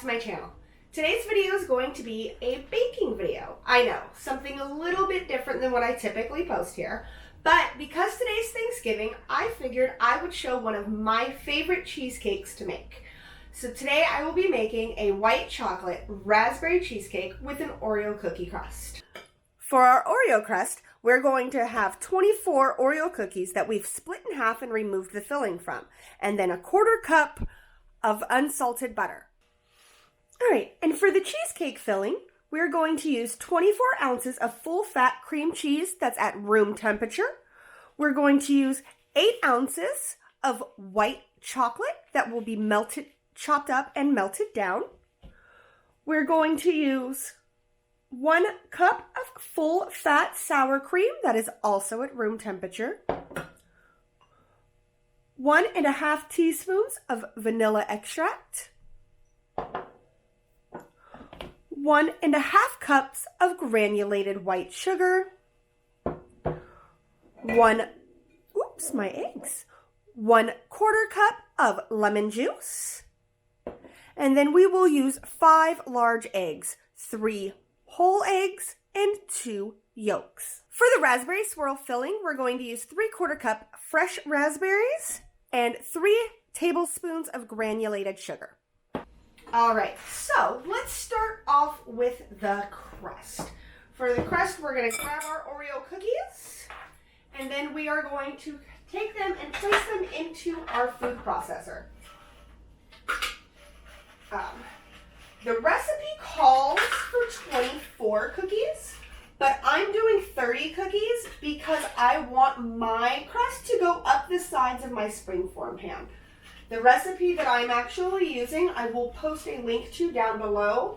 to my channel. Today's video is going to be a baking video. I know, something a little bit different than what I typically post here, but because today's Thanksgiving, I figured I would show one of my favorite cheesecakes to make. So today I will be making a white chocolate raspberry cheesecake with an Oreo cookie crust. For our Oreo crust, we're going to have 24 Oreo cookies that we've split in half and removed the filling from, and then a 1/4 cup of unsalted butter. All right, and for the cheesecake filling, we're going to use 24 ounces of full-fat cream cheese that's at room temperature. We're going to use 8 ounces of white chocolate that will be chopped up and melted down. We're going to use 1 cup of full-fat sour cream that is also at room temperature. 1.5 teaspoons of vanilla extract. 1.5 cups of granulated white sugar. 1 1/4 cup of lemon juice. And then we will use 5 large eggs, 3 whole eggs and 2 yolks. For the raspberry swirl filling, we're going to use 3/4 cup fresh raspberries and 3 tablespoons of granulated sugar. All right, so let's start off with the crust. For the crust, we're going to grab our Oreo cookies, and then we are going to take them and place them into our food processor. The recipe calls for 24 cookies, but I'm doing 30 cookies because I want my crust to go up the sides of my springform pan. The recipe that I'm actually using, I will post a link to down below,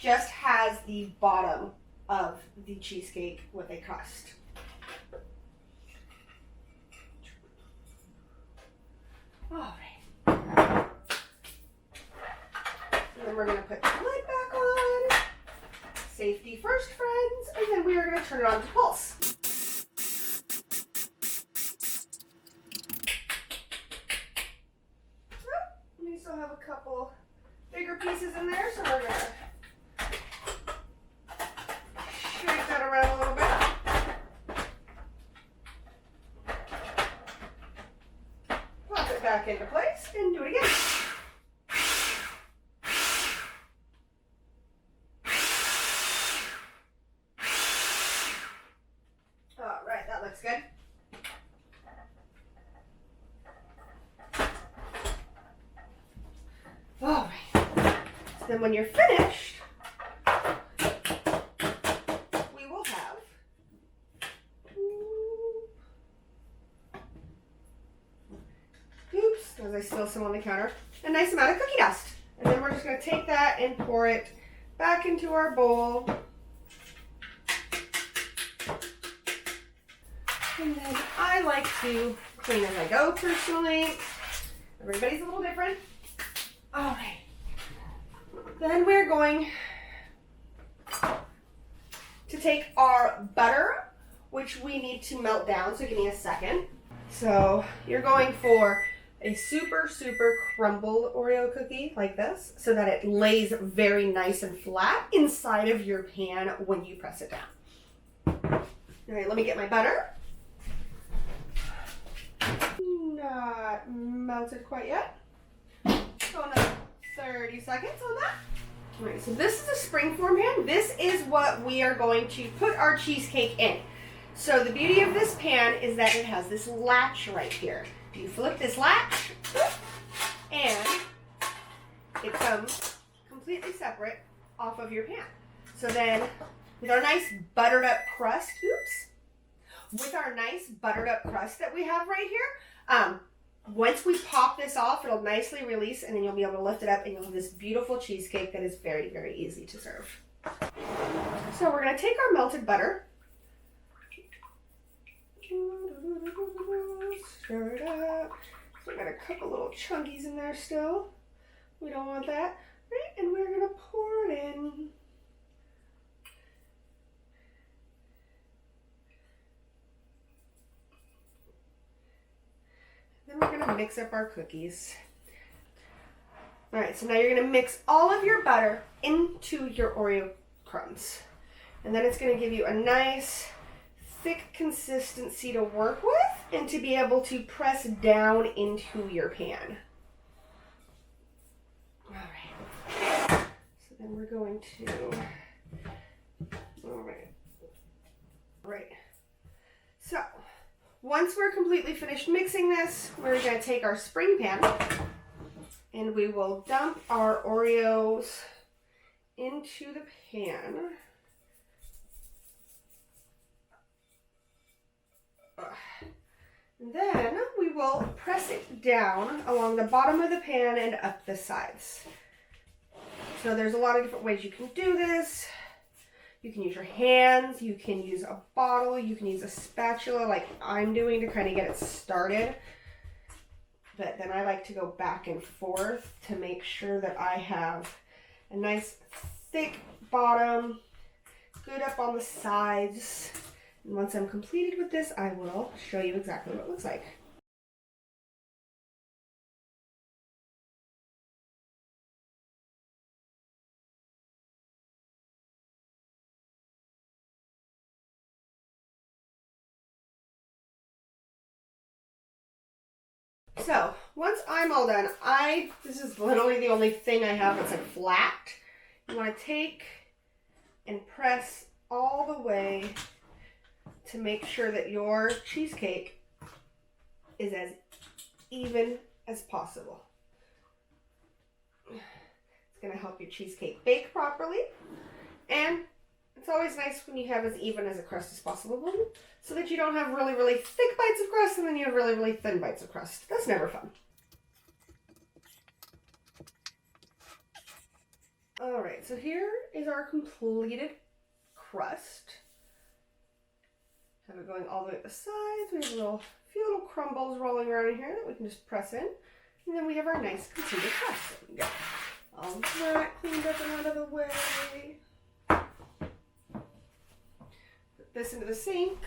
just has the bottom of the cheesecake with a crust. All right. And then we're going to put the lid back on. Safety first, friends. And then we are going to turn it on to pulse. We still have a couple bigger pieces in there, so we're going to shake that around a little bit. Pop it back into place and do it again. All right, that looks good. All right, so then when you're finished, we will have because I spill some on the counter, a nice amount of cookie dust. And then we're just going to take that and pour it back into our bowl. And then I like to clean as I go personally. Everybody's a little different. All right. Then we're going to take our butter, which we need to melt down, so give me a second. So you're going for a super, super crumbled Oreo cookie like this, so that it lays very nice and flat inside of your pan when you press it down. All right, let me get my butter. Not melted quite yet. So another 30 seconds on that. All right, so this is a springform pan. This is what we are going to put our cheesecake in. So the beauty of this pan is that it has this latch right here. You flip this latch, and it comes completely separate off of your pan. So then, with our nice buttered up crust, that we have right here, once we pop this off, it'll nicely release, and then you'll be able to lift it up, and you'll have this beautiful cheesecake that is very, very easy to serve. So we're going to take our melted butter, stir it up. So we got a couple little chunkies in there still. We don't want that. Right? And we're going to pour it in. Then we're going to mix up our cookies. All right, so now you're gonna mix all of your butter into your Oreo crumbs. And then it's gonna give you a nice, thick consistency to work with and to be able to press down into your pan. All right, so then we're going to, all right. So, once we're completely finished mixing this, we're gonna take our spring pan and we will dump our Oreos into the pan. And then we will press it down along the bottom of the pan and up the sides. So there's a lot of different ways you can do this. You can use your hands, you can use a bottle, you can use a spatula like I'm doing to kind of get it started. But then I like to go back and forth to make sure that I have a nice thick bottom, good up on the sides. And once I'm completed with this, I will show you exactly what it looks like. So, once I'm all done, this is literally the only thing I have that's like flat. You want to take and press all the way to make sure that your cheesecake is as even as possible. It's going to help your cheesecake bake properly, and it's always nice when you have as even as a crust as possible, so that you don't have really, really thick bites of crust and then you have really, really thin bites of crust. That's never fun. All right, so here is our completed crust. Have it going all the way up the sides. We have a few little crumbles rolling around in here that we can just press in. And then we have our nice completed crust. There we go. All that cleaned up and out of the way. Put this into the sink.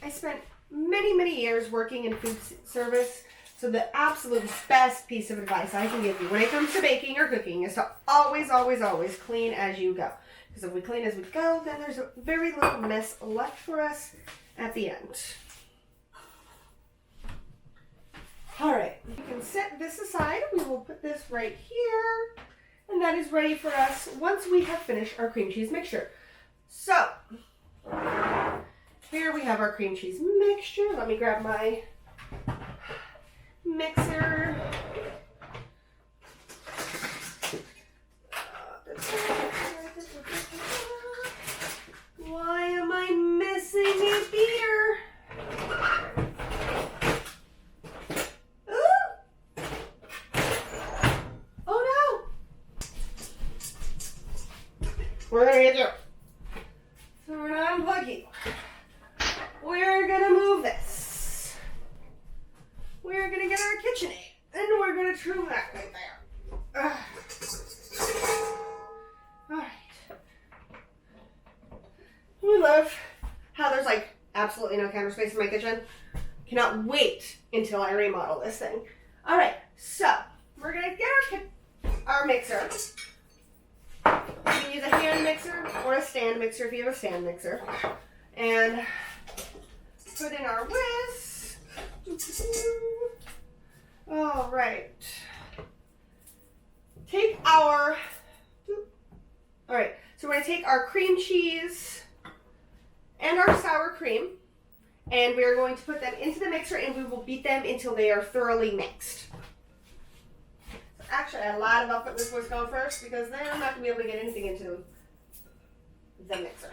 I spent many, many years working in food service, so the absolute best piece of advice I can give you when it comes to baking or cooking is to always, always, always clean as you go. Because if we clean as we go, then there's very little mess left for us at the end. All right, you can set this aside. We will put this right here, and that is ready for us once we have finished our cream cheese mixture. So, here we have our cream cheese mixture. Let me grab my mixer. Why am I missing a beater? Oh no! We're gonna get through. So we're not unplugging. We're gonna move this. We're gonna get our KitchenAid and we're gonna trim that right there. Alright. We love how there's like absolutely no counter space in my kitchen. Cannot wait until I remodel this thing. Alright, so we're gonna get our mixer. You can use a hand mixer or a stand mixer if you have a stand mixer. And put in our whisk. All right. All right, so we're gonna take our cream cheese and our sour cream, and we are going to put them into the mixer and we will beat them until they are thoroughly mixed. So actually, I lied about putting this whisk on first because then I'm not gonna be able to get anything into the mixer.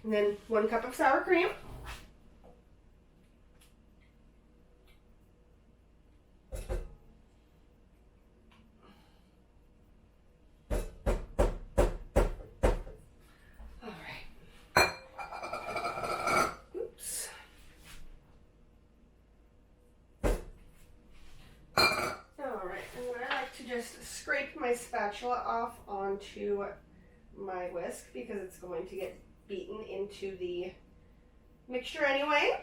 And then 1 cup of sour cream. All right. Oops. my spatula off onto my whisk because it's going to get beaten into the mixture anyway.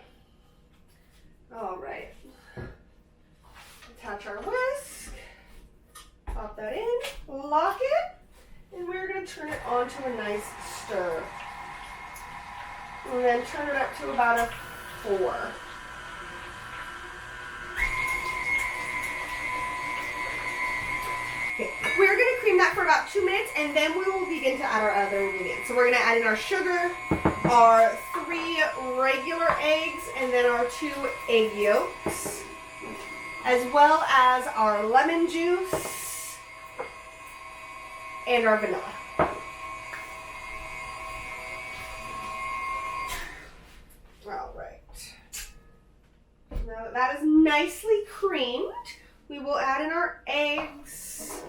All right. Attach our whisk. Pop that in. Lock it. And we're going to turn it on to a nice stir. And then turn it up to about a 4. Okay, we're going to cream that for about 2 minutes, and then we will begin to add our other ingredients. So we're going to add in our sugar, our 3 regular eggs, and then our 2 egg yolks, as well as our lemon juice and our vanilla. All right. Now that that is nicely creamed, we will add in our eggs.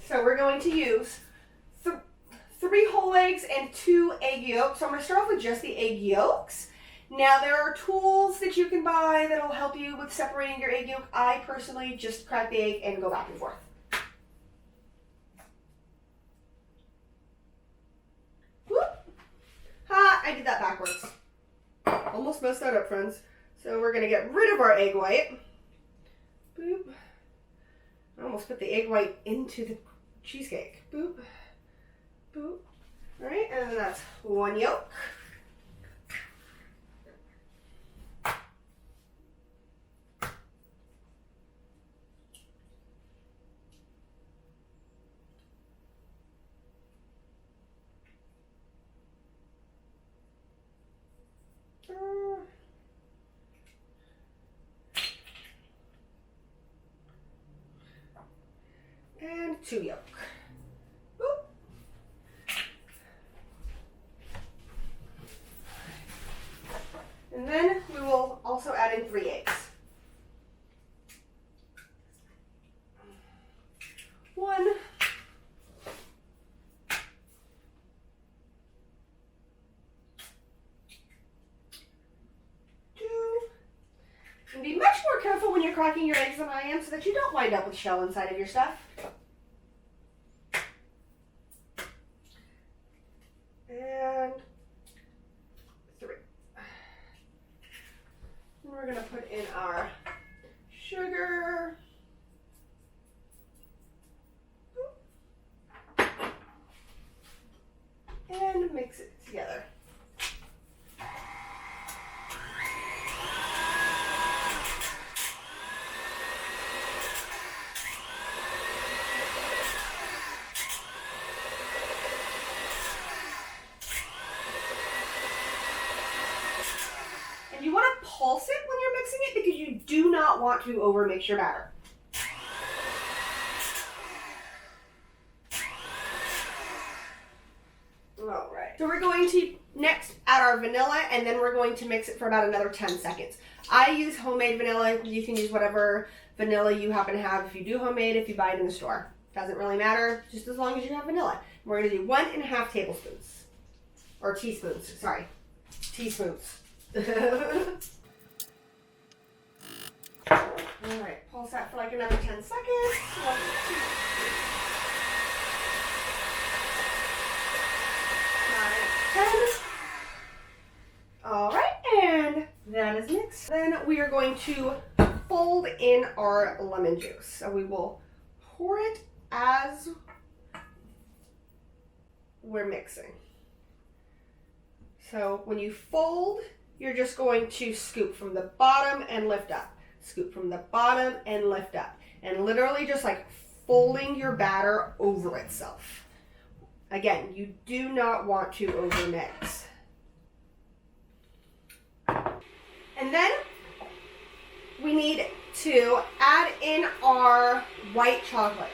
So we're going to use 3 whole eggs and 2 egg yolks. So I'm going to start off with just the egg yolks. Now there are tools that you can buy that will help you with separating your egg yolk. I personally just crack the egg and go back and forth. Whoop. Ha, I did that backwards. Almost messed that up, friends. So we're going to get rid of our egg white. Boop. I almost put the egg white into the cheesecake. Boop. Boop. All right, and then that's 1 yolk. And 2 yolk. Boop. And then we will also add in 3 eggs. 1. 2. And be much more careful when you're cracking your eggs than I am so that you don't wind up with shell inside of your stuff. And 3. And we're going to put in our sugar. And mix it together. You want to pulse it when you're mixing it because you do not want to overmix your batter. All right. So we're going to next add our vanilla, and then we're going to mix it for about another 10 seconds. I use homemade vanilla. You can use whatever vanilla you happen to have. If you do homemade, if you buy it in the store, doesn't really matter, just as long as you have vanilla. We're going to do 1½ tablespoons, or teaspoons, sorry, teaspoons. All right, pulse that for like another 10 seconds. 1, 2, 9, 10. All right, and that is mixed. Then we are going to fold in our lemon juice. So we will pour it as we're mixing. So when you fold, you're just going to scoop from the bottom and lift up. Scoop from the bottom and lift up. And literally just like folding your batter over itself. Again, you do not want to overmix. And then we need to add in our white chocolate.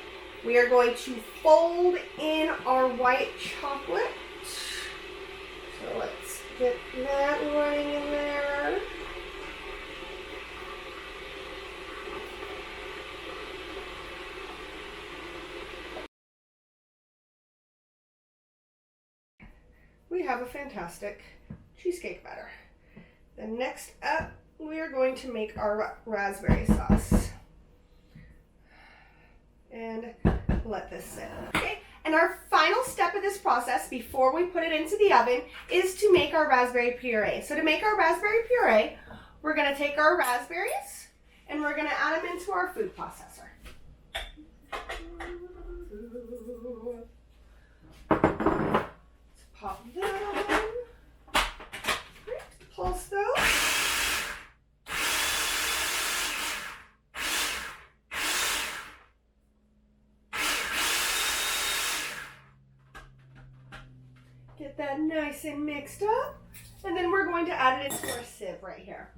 We are going to fold in our white chocolate. So let's get that running in there. We have a fantastic cheesecake batter. Then next up, we are going to make our raspberry sauce. and let this sit. Okay, and our final step of this process before we put it into the oven is to make our raspberry puree. So to make our raspberry puree, we're going to take our raspberries and we're going to add them into our food processor. Let's pop that in. Pulse those. Get that nice and mixed up. And then we're going to add it into our sieve right here.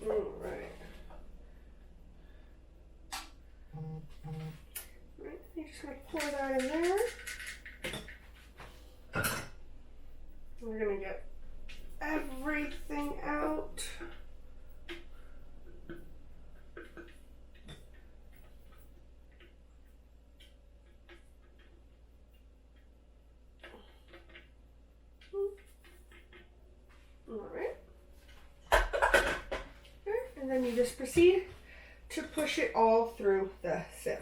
All right. Right, you're just going to pour that in there. We're going to get everything out. All right. Okay. And then you just proceed to push it all through the sieve.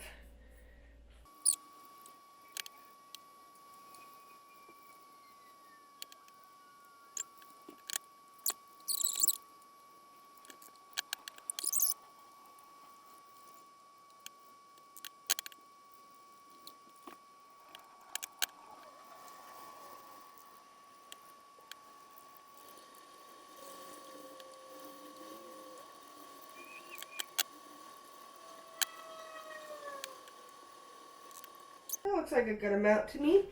That looks like a good amount to me.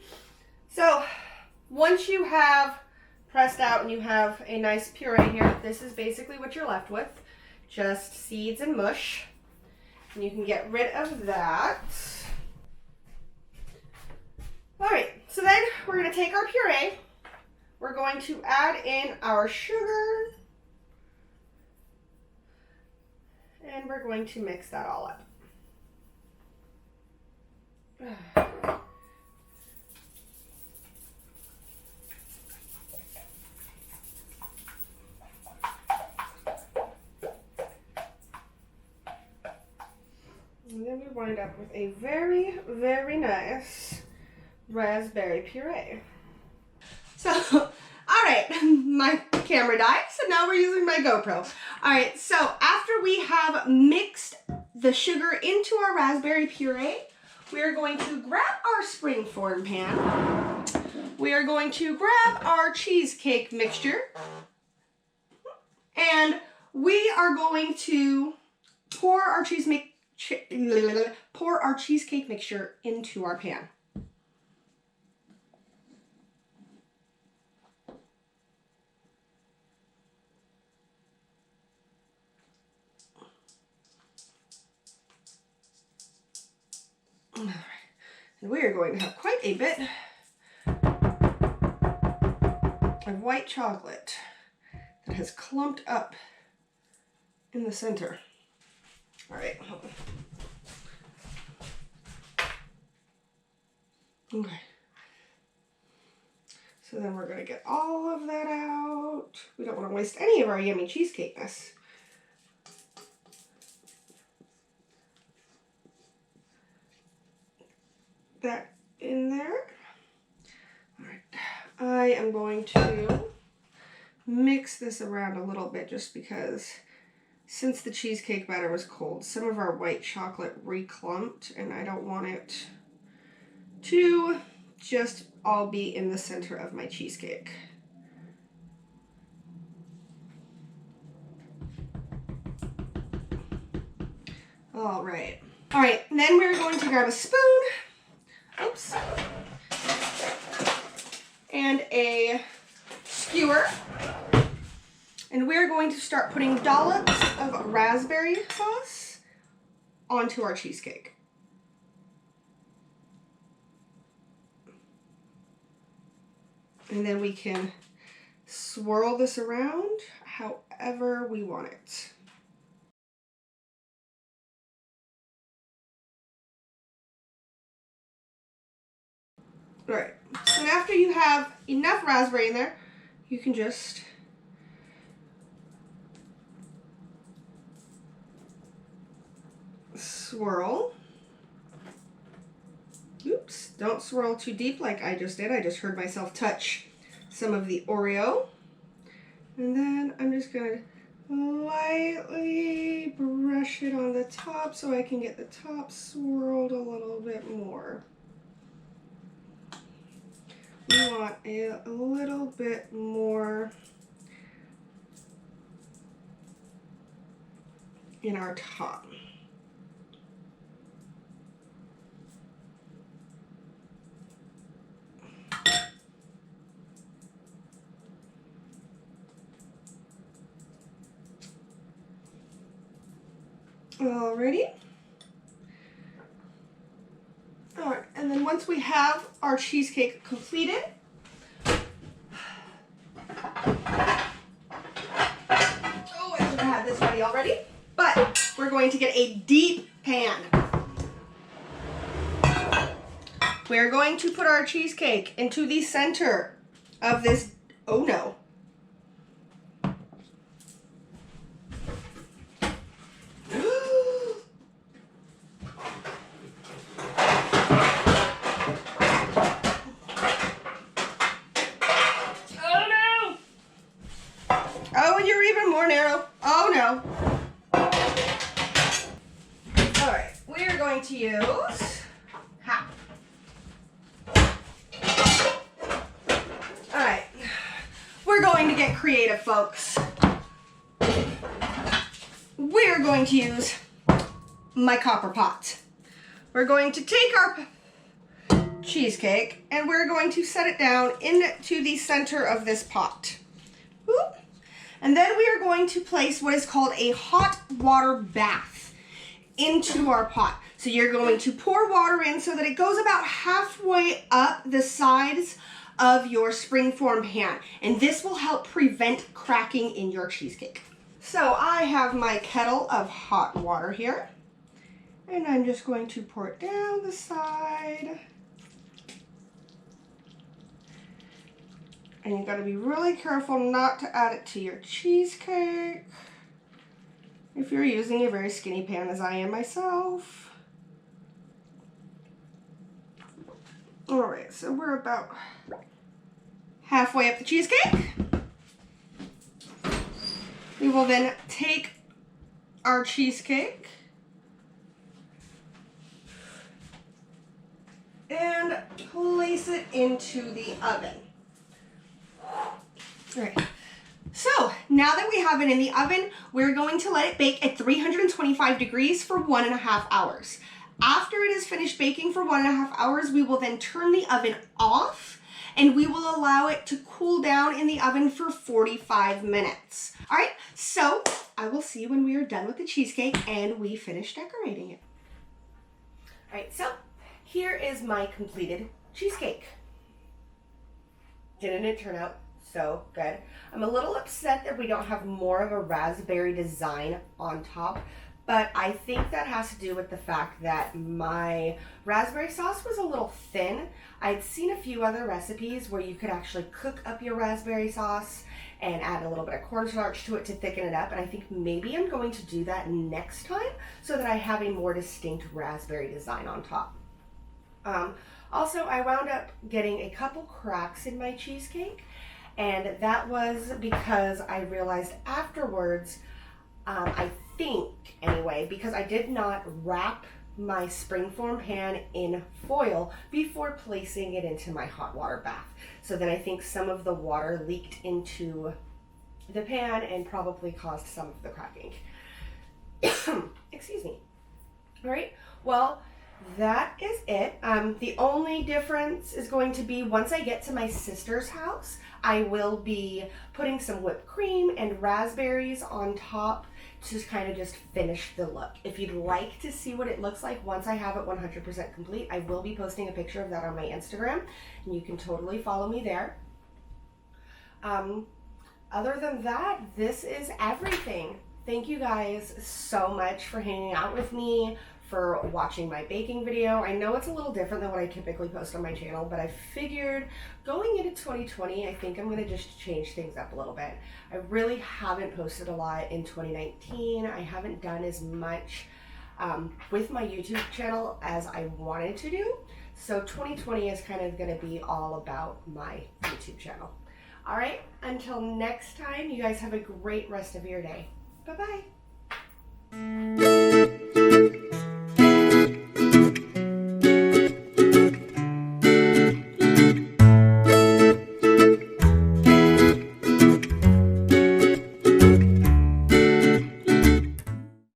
So once you have pressed out and you have a nice puree here, this is basically what you're left with. Just seeds and mush. And you can get rid of that. All right, so then we're going to take our puree. We're going to add in our sugar. And we're going to mix that all up. And then we wind up with a very, very nice raspberry puree. So, all right, my camera died, so now we're using my GoPro. All right, so after we have mixed the sugar into our raspberry puree, we are going to grab our springform pan. We are going to grab our cheesecake mixture. And we are going to pour our cheesecake mixture into our pan. All right. And we are going to have quite a bit of white chocolate that has clumped up in the center. All right. Okay. So then we're going to get all of that out. We don't want to waste any of our yummy cheesecake-ness. That in there. All right. I am going to mix this around a little bit just because since the cheesecake batter was cold, some of our white chocolate reclumped and I don't want it to just all be in the center of my cheesecake. All right. All right, and then we're going to grab a spoon. Oops. And a skewer. And we're going to start putting dollops of raspberry sauce onto our cheesecake. And then we can swirl this around however we want it. All right, and after you have enough raspberry in there, you can just swirl. Oops, don't swirl too deep like I just did. I just heard myself touch some of the Oreo. And then I'm just gonna lightly brush it on the top so I can get the top swirled a little bit more. We want a little bit more in our top. Alrighty. Alright, and then once we have our cheesecake completed, oh, I should have had this ready already, but we're going to get a deep pan. We're going to put our cheesecake into the center of this, oh no. Oh, and you're even more narrow. Oh no. All right, we are going to use half. All right, we're going to get creative, folks. We're going to use my copper pot. We're going to take our cheesecake and we're going to set it down into the center of this pot. Whoop. And then we are going to place what is called a hot water bath into our pot. So you're going to pour water in so that it goes about halfway up the sides of your springform pan. And this will help prevent cracking in your cheesecake. So I have my kettle of hot water here. And I'm just going to pour it down the side. And you've got to be really careful not to add it to your cheesecake if you're using a very skinny pan as I am myself. All right, so we're about halfway up the cheesecake. We will then take our cheesecake and place it into the oven. All right, so now that we have it in the oven, we're going to let it bake at 325 degrees for 1.5 hours. After it is finished baking for 1.5 hours, we will then turn the oven off and we will allow it to cool down in the oven for 45 minutes. All right, so I will see you when we are done with the cheesecake and we finish decorating it. All right, so here is my completed cheesecake. Didn't it turn out so good? I'm a little upset that we don't have more of a raspberry design on top, but I think that has to do with the fact that my raspberry sauce was a little thin. I'd seen a few other recipes where you could actually cook up your raspberry sauce and add a little bit of cornstarch to it to thicken it up, and I think maybe I'm going to do that next time so that I have a more distinct raspberry design on top. Also, I wound up getting a couple cracks in my cheesecake, and that was because I realized afterwards, I think anyway, because I did not wrap my springform pan in foil before placing it into my hot water bath. So then I think some of the water leaked into the pan and probably caused some of the cracking. Excuse me. All right, well, that is it. The only difference is going to be once I get to my sister's house, I will be putting some whipped cream and raspberries on top to kind of just finish the look. If you'd like to see what it looks like once I have it 100% complete, I will be posting a picture of that on my Instagram, and you can totally follow me there. Other than that, this is everything. Thank you guys so much for hanging out with me, for watching my baking video. I know it's a little different than what I typically post on my channel, but I figured going into 2020, I think I'm gonna just change things up a little bit. I really haven't posted a lot in 2019. I haven't done as much with my YouTube channel as I wanted to do. So 2020 is kind of going to be all about my YouTube channel. All right, until next time, you guys have a great rest of your day. Bye-bye.